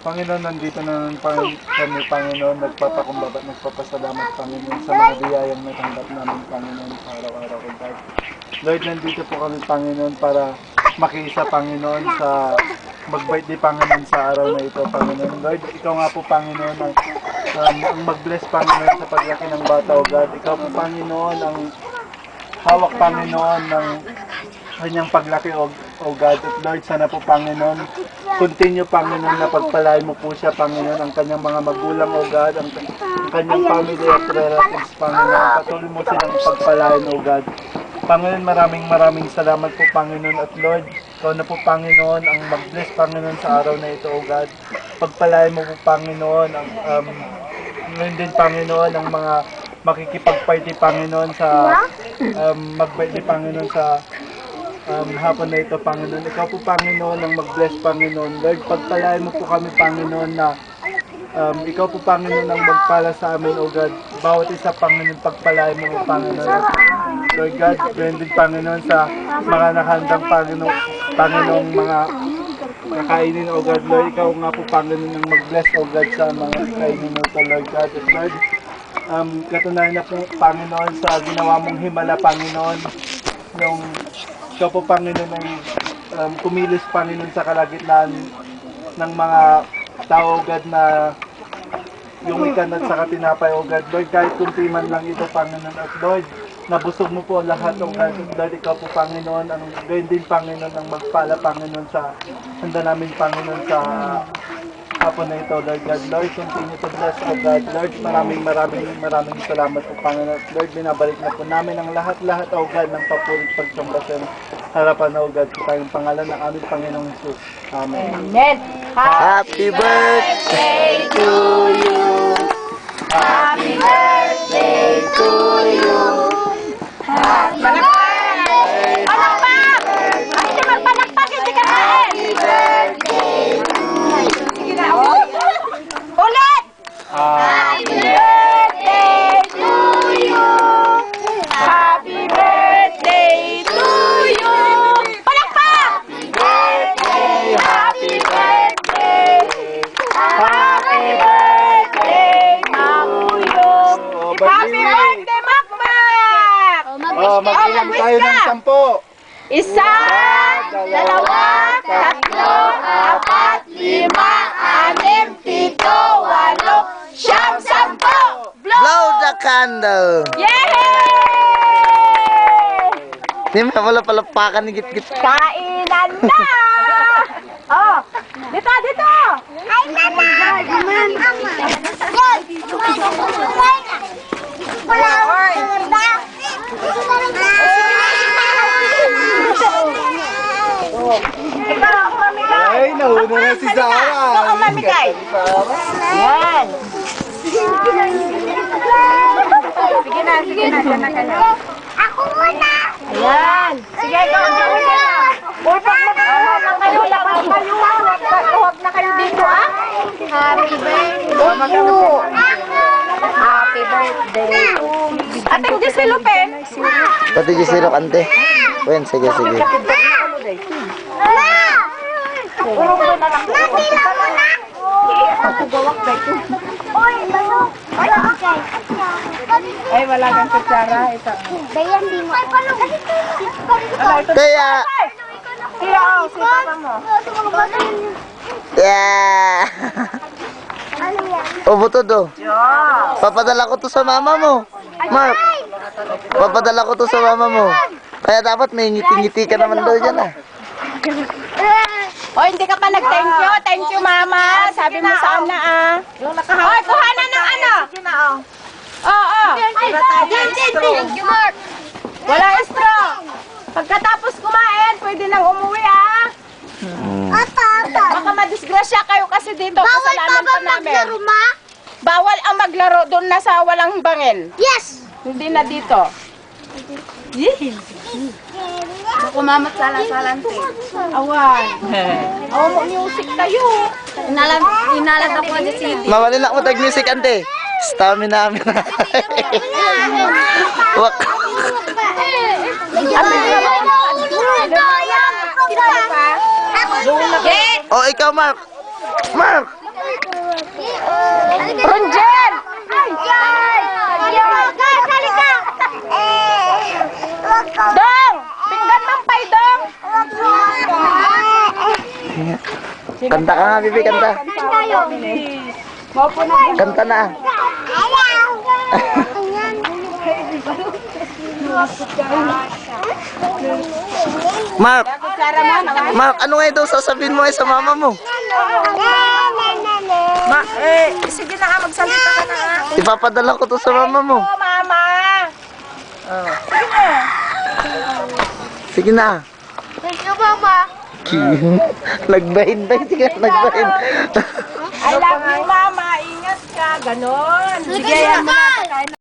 Panginoon, nandito na kami, Panginoon, nagpapakumbaba, nagpapasalamat, Panginoon, sa mga biyayang natanggap namin, Panginoon, sa araw-araw ko, God. Lord, nandito po kami, Panginoon, para makiisa, Panginoon, sa mag-birthday, Panginoon, sa araw na ito, Panginoon. Lord, ikaw nga po, Panginoon, ang mag-bless, Panginoon, sa paglaki ng bata, O God. Ikaw po, Panginoon, ang hawak, Panginoon, ng kanyang paglaki, O God. At Lord, sana po, Panginoon, continue, Panginoon, na pagpalain mo po siya, Panginoon, ang kanyang mga magulang, O God, ang kanyang family at relatives, Panginoon. Patuloy mo silang pagpalain, O God. Panginoon, maraming salamat po, Panginoon. At Lord, ikaw na po, Panginoon, ang mag-bless, Panginoon, sa araw na ito, O God. Pagpalain mo po, Panginoon, ang ngayon din, Panginoon, ang mga makikipag-party, Panginoon, sa mag-birthday, Panginoon, sa hapon na ito, Panginoon. Ikaw po, Panginoon, ang mag-bless, Panginoon. Lord, pagpalain mo po kami, Panginoon, na ikaw po, Panginoon, ang magpala sa amin, O God. Bawat isa, Panginoon, pagpalain mo po, Panginoon. At Lord God, ganyan din, Panginoon, sa mga nakahandang, Panginoong mga kakainin, O God. Lord, ikaw nga po, Panginoon, ang mag-bless, O God, sa mga kakainin mo ito, Lord God. At Lord, katunayan na po, Panginoon, sa ginawa mong himala, Panginoon, yung ikaw po, Panginoon, ay kumilos, Panginoon, sa kalagitnaan ng mga tao, God, na yung ikan at saka tinapay, O God. Lord, kahit kunti man lang ito, Panginoon. At Lord, nabusog mo po lahat, O God. Lord, ikaw po, Panginoon, ang gayon din, Panginoon, ang magpala, Panginoon, sa handa namin, Panginoon, sa hapon na ito, Lord God. Lord, continue to bless, O God. Lord, maraming salamat po, Panginoon. Lord, binabalik na po namin ang lahat, O God, ng papulit pagsamba sa harapan, O God, sa tayong pangalan ng aming Panginoong Jesus. Amen. Amen. Happy birthday to you. Happy birthday to you. Palakpak! Palakpak! Hindi magpalakpak, hindi ka kain! Happy birthday to you. Sige na, ulit! Happy birthday to you. Happy birthday to you! Palakpak! Happy birthday. Happy birthday, Makuyong! Happy birthday, Makmak! Magbilang tayo ng 10. Isa, dalawa, tatlo, apat, lima, anim, pito, walo, siyam, sampo! Blow the candle. Yay! Hindi mo wala palapakan ni git-git. Kainan na! Oh, dito, dito! Ay, mama! Ikaw ang mamigay! Ay, nauna na si Sarah. Ikaw ang mamigay! Yan! Sige na, dyan na kayo. Ako muna! Ayan! Sige, ikaw ang mamigay na! Uy, pag mag-ahon na kayo, labas kayo! Huwag na kayo dito, ah! Happy birthday to Happy birthday! Ating Giselope! Pati gisirok ante. Wen, sige. Mama! Urong ko na lang. Napila mo na! Ako gawak ba ito? Uy, ano? Okay. Ay, wala kang kutsara. Ito. Dayan, di mo. Kaya, Kaya, sipa mo. yeah. Ano yan? Ubuto do. Yeah. Papadala ko to sa mama mo. Mark, papadala ko to sa mama mo. Kaya dapat may ngiti-ngiti ka naman daw dyan ah. O, hindi ka pa nag-thank you. Thank you, mama. Sabi mo sana, ah. Oy, kuhanan ng ano? Oo. Thank you, Mark. Wala straw. Pagkatapos kumain, pwede nang umuwi, ah. Apa. Baka madisgrasya kayo kasi dito. Bawal pa Kasalanan ba pa namin. maglaro, ma? Bawal ang maglaro doon na sa walang bangin. Yes! Hindi na dito. Ako mamat salan-salante. Awan. Awan mo music tayo. Inalag ako sa CD. Mawalin ako tag music ante. Stamina namin. Wak. Oh, ikaw Mark. Mark. Sige nga. Kanta ka nga, Bibi, kanta. Tayo. Kanta na. Mark, Mark, ano nga ito sasabihin mo sa mama mo? Sige na nga, magsalita ka na nga. Ipapadala ko to sa mama mo. Oh, mama. Sige na. Thank you, Mama. Nagbahin ba? Sige, nagbahin. I love you, mama. Ingat ka. Ganon. Sige, yan mo na.